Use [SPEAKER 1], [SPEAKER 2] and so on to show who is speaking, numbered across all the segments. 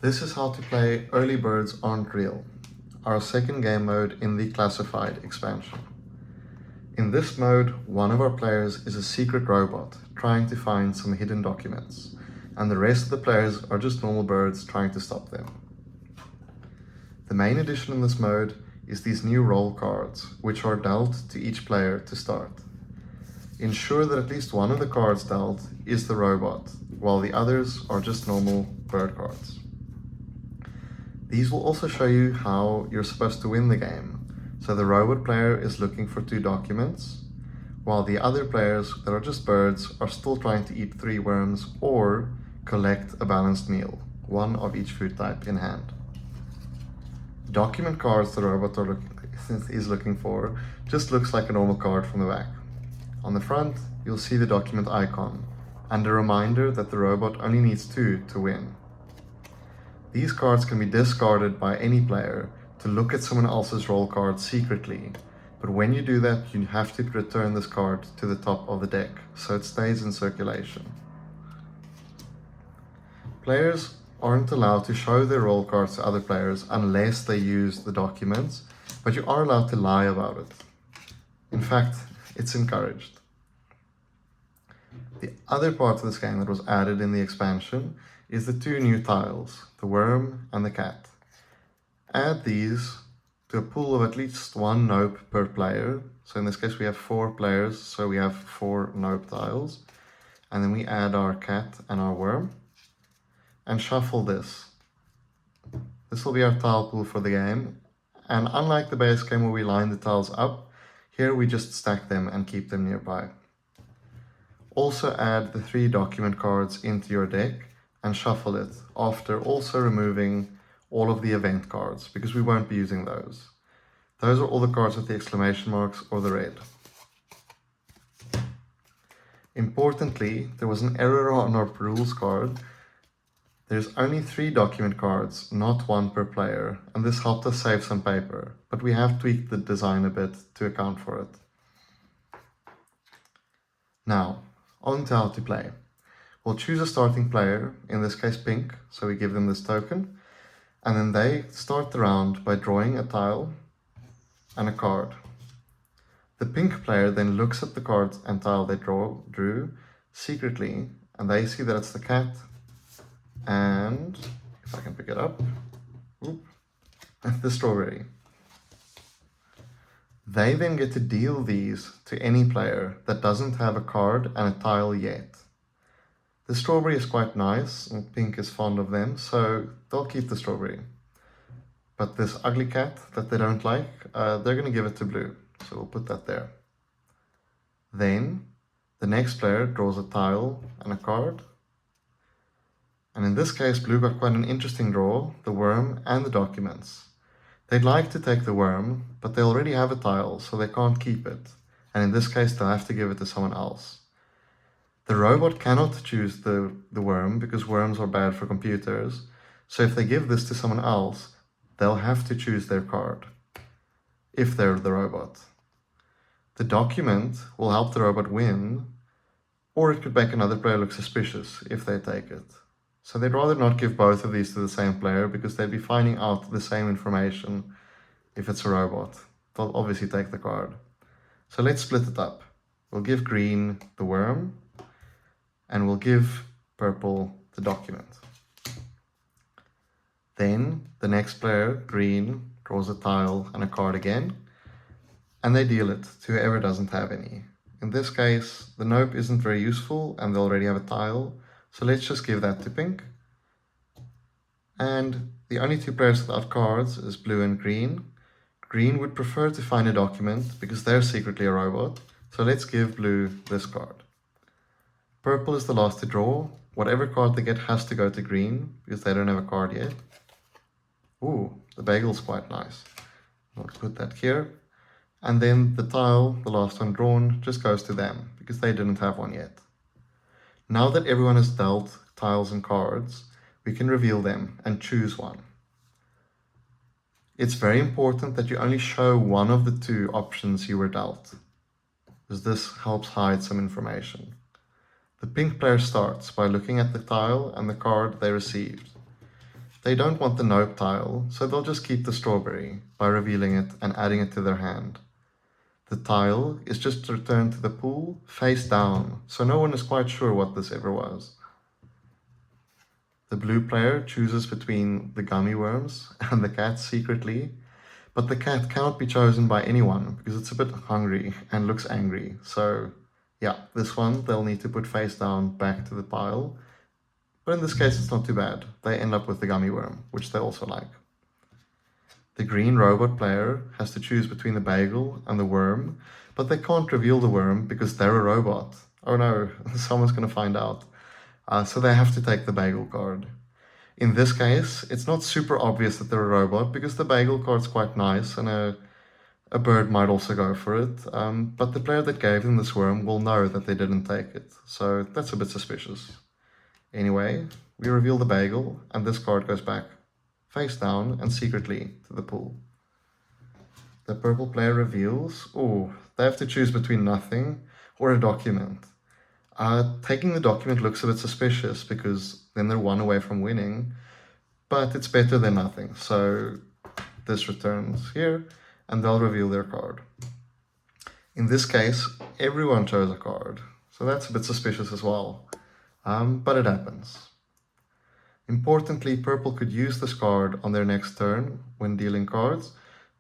[SPEAKER 1] This is how to play Early Birds Aren't Real, our second game mode in the Classified expansion. In this mode, one of our players is a secret robot trying to find some hidden documents, and the rest of the players are just normal birds trying to stop them. The main addition in this mode is these new roll cards, which are dealt to each player to start. Ensure that at least one of the cards dealt is the robot, while the others are just normal bird cards. These will also show you how you're supposed to win the game. So the robot player is looking for 2 documents, while the other players that are just birds are still trying to eat 3 worms or collect a balanced meal, 1 of each food type in hand. The document cards the robot is looking for just looks like a normal card from the back. On the front, you'll see the document icon and a reminder that the robot only needs 2 to win. These cards can be discarded by any player to look at someone else's roll card secretly, but when you do that, you have to return this card to the top of the deck, so it stays in circulation. Players aren't allowed to show their roll cards to other players unless they use the documents, but you are allowed to lie about it. In fact, it's encouraged. The other part of this game that was added in the expansion is the 2 new tiles, the worm and the cat. Add these to a pool of at least 1 nope per player. So in this case we have 4 players, so we have 4 nope tiles. And then we add our cat and our worm and shuffle this. This will be our tile pool for the game. And unlike the base game where we line the tiles up, here we just stack them and keep them nearby. Also add the 3 document cards into your deck and shuffle it after also removing all of the event cards, because we won't be using those. Those are all the cards with the exclamation marks or the red. Importantly, there was an error on our rules card. There's only 3 document cards, not 1 per player, and this helped us save some paper, but we have tweaked the design a bit to account for it. Now, on to how to play. We'll choose a starting player, in this case pink, so we give them this token, and then they start the round by drawing a tile and a card. The pink player then looks at the cards and tile they drew secretly, and they see that it's the cat, and if I can pick it up, the strawberry. They then get to deal these to any player that doesn't have a card and a tile yet. The strawberry is quite nice, and pink is fond of them, so they'll keep the strawberry. But this ugly cat that they don't like, they're going to give it to blue, so we'll put that there. Then, the next player draws a tile and a card. And in this case, blue got quite an interesting draw, the worm and the documents. They'd like to take the worm, but they already have a tile, so they can't keep it. And in this case, they'll have to give it to someone else. The robot cannot choose the worm because worms are bad for computers. So if they give this to someone else, they'll have to choose their card, if they're the robot. The document will help the robot win, or it could make another player look suspicious if they take it. So they'd rather not give both of these to the same player because they'd be finding out the same information if it's a robot. They'll obviously take the card. So let's split it up. We'll give green the worm, and we'll give purple the document. Then the next player, green, draws a tile and a card again, and they deal it to whoever doesn't have any. In this case, the nope isn't very useful and they already have a tile, so let's just give that to pink. And the only 2 players without cards is blue and green. Green would prefer to find a document because they're secretly a robot, so let's give blue this card. Purple is the last to draw. Whatever card they get has to go to green because they don't have a card yet. Ooh, the bagel's quite nice. I'll put that here. And then the tile, the last one drawn, just goes to them because they didn't have one yet. Now that everyone has dealt tiles and cards, we can reveal them and choose one. It's very important that you only show one of the 2 options you were dealt, because this helps hide some information. The pink player starts by looking at the tile and the card they received. They don't want the nope tile, so they'll just keep the strawberry by revealing it and adding it to their hand. The tile is just returned to the pool face down, so no one is quite sure what this ever was. The blue player chooses between the gummy worms and the cat secretly, but the cat cannot be chosen by anyone because it's a bit hungry and looks angry. So yeah, this one they'll need to put face down back to the pile. But in this case, it's not too bad. They end up with the gummy worm, which they also like. The green robot player has to choose between the bagel and the worm, but they can't reveal the worm because they're a robot. Oh no, someone's going to find out. So they have to take the bagel card. In this case, it's not super obvious that they're a robot because the bagel card's quite nice and a bird might also go for it. But the player that gave them this worm will know that they didn't take it. So that's a bit suspicious. Anyway, we reveal the bagel and this card goes back face down and secretly to the pool. The purple player reveals, they have to choose between nothing or a document. Taking the document looks a bit suspicious because then they're one away from winning, but it's better than nothing. So this returns here and they'll reveal their card. In this case, everyone chose a card, so that's a bit suspicious as well, but it happens. Importantly, purple could use this card on their next turn when dealing cards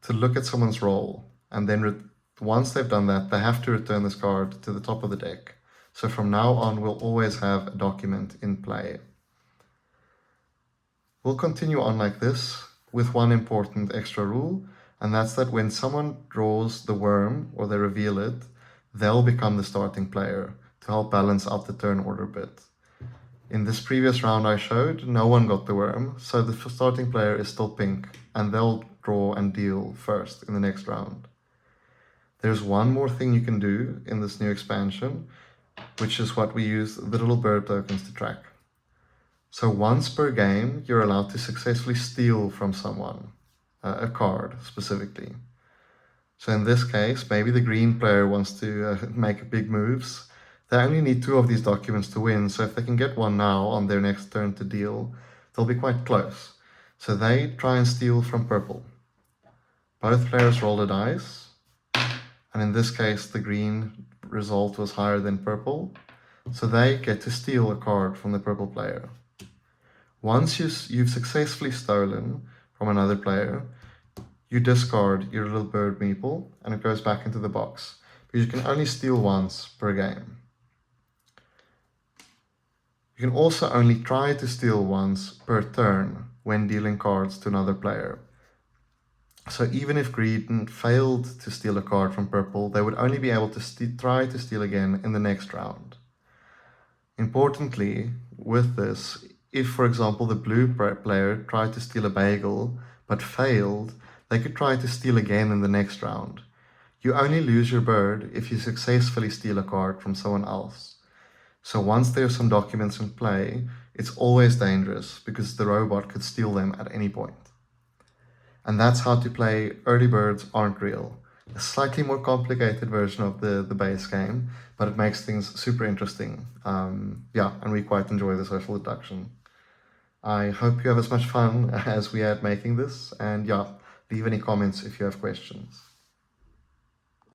[SPEAKER 1] to look at someone's roll, and then once they've done that, they have to return this card to the top of the deck. So from now on, we'll always have a document in play. We'll continue on like this with one important extra rule, and that's that when someone draws the worm or they reveal it, they'll become the starting player to help balance out the turn order bit. In this previous round I showed, no one got the worm, so the starting player is still pink, and they'll draw and deal first in the next round. There's one more thing you can do in this new expansion, which is what we use the little bird tokens to track. So once per game, you're allowed to successfully steal from someone, a card specifically. So in this case, maybe the green player wants to make big moves. They only need 2 of these documents to win, so if they can get one now on their next turn to deal, they'll be quite close. So they try and steal from purple. Both players roll a dice, and in this case the green result was higher than purple, so they get to steal a card from the purple player. Once you've successfully stolen from another player, you discard your little bird meeple and it goes back into the box, because you can only steal once per game. You can also only try to steal once per turn when dealing cards to another player. So even if green failed to steal a card from purple, they would only be able to try to steal again in the next round. Importantly, with this, if for example the blue player tried to steal a bagel but failed, they could try to steal again in the next round. You only lose your bird if you successfully steal a card from someone else. So once there's some documents in play, it's always dangerous because the robot could steal them at any point. And that's how to play Early Birds Aren't Real. A slightly more complicated version of the base game, but it makes things super interesting. And we quite enjoy the social deduction. I hope you have as much fun as we had making this, and leave any comments if you have questions.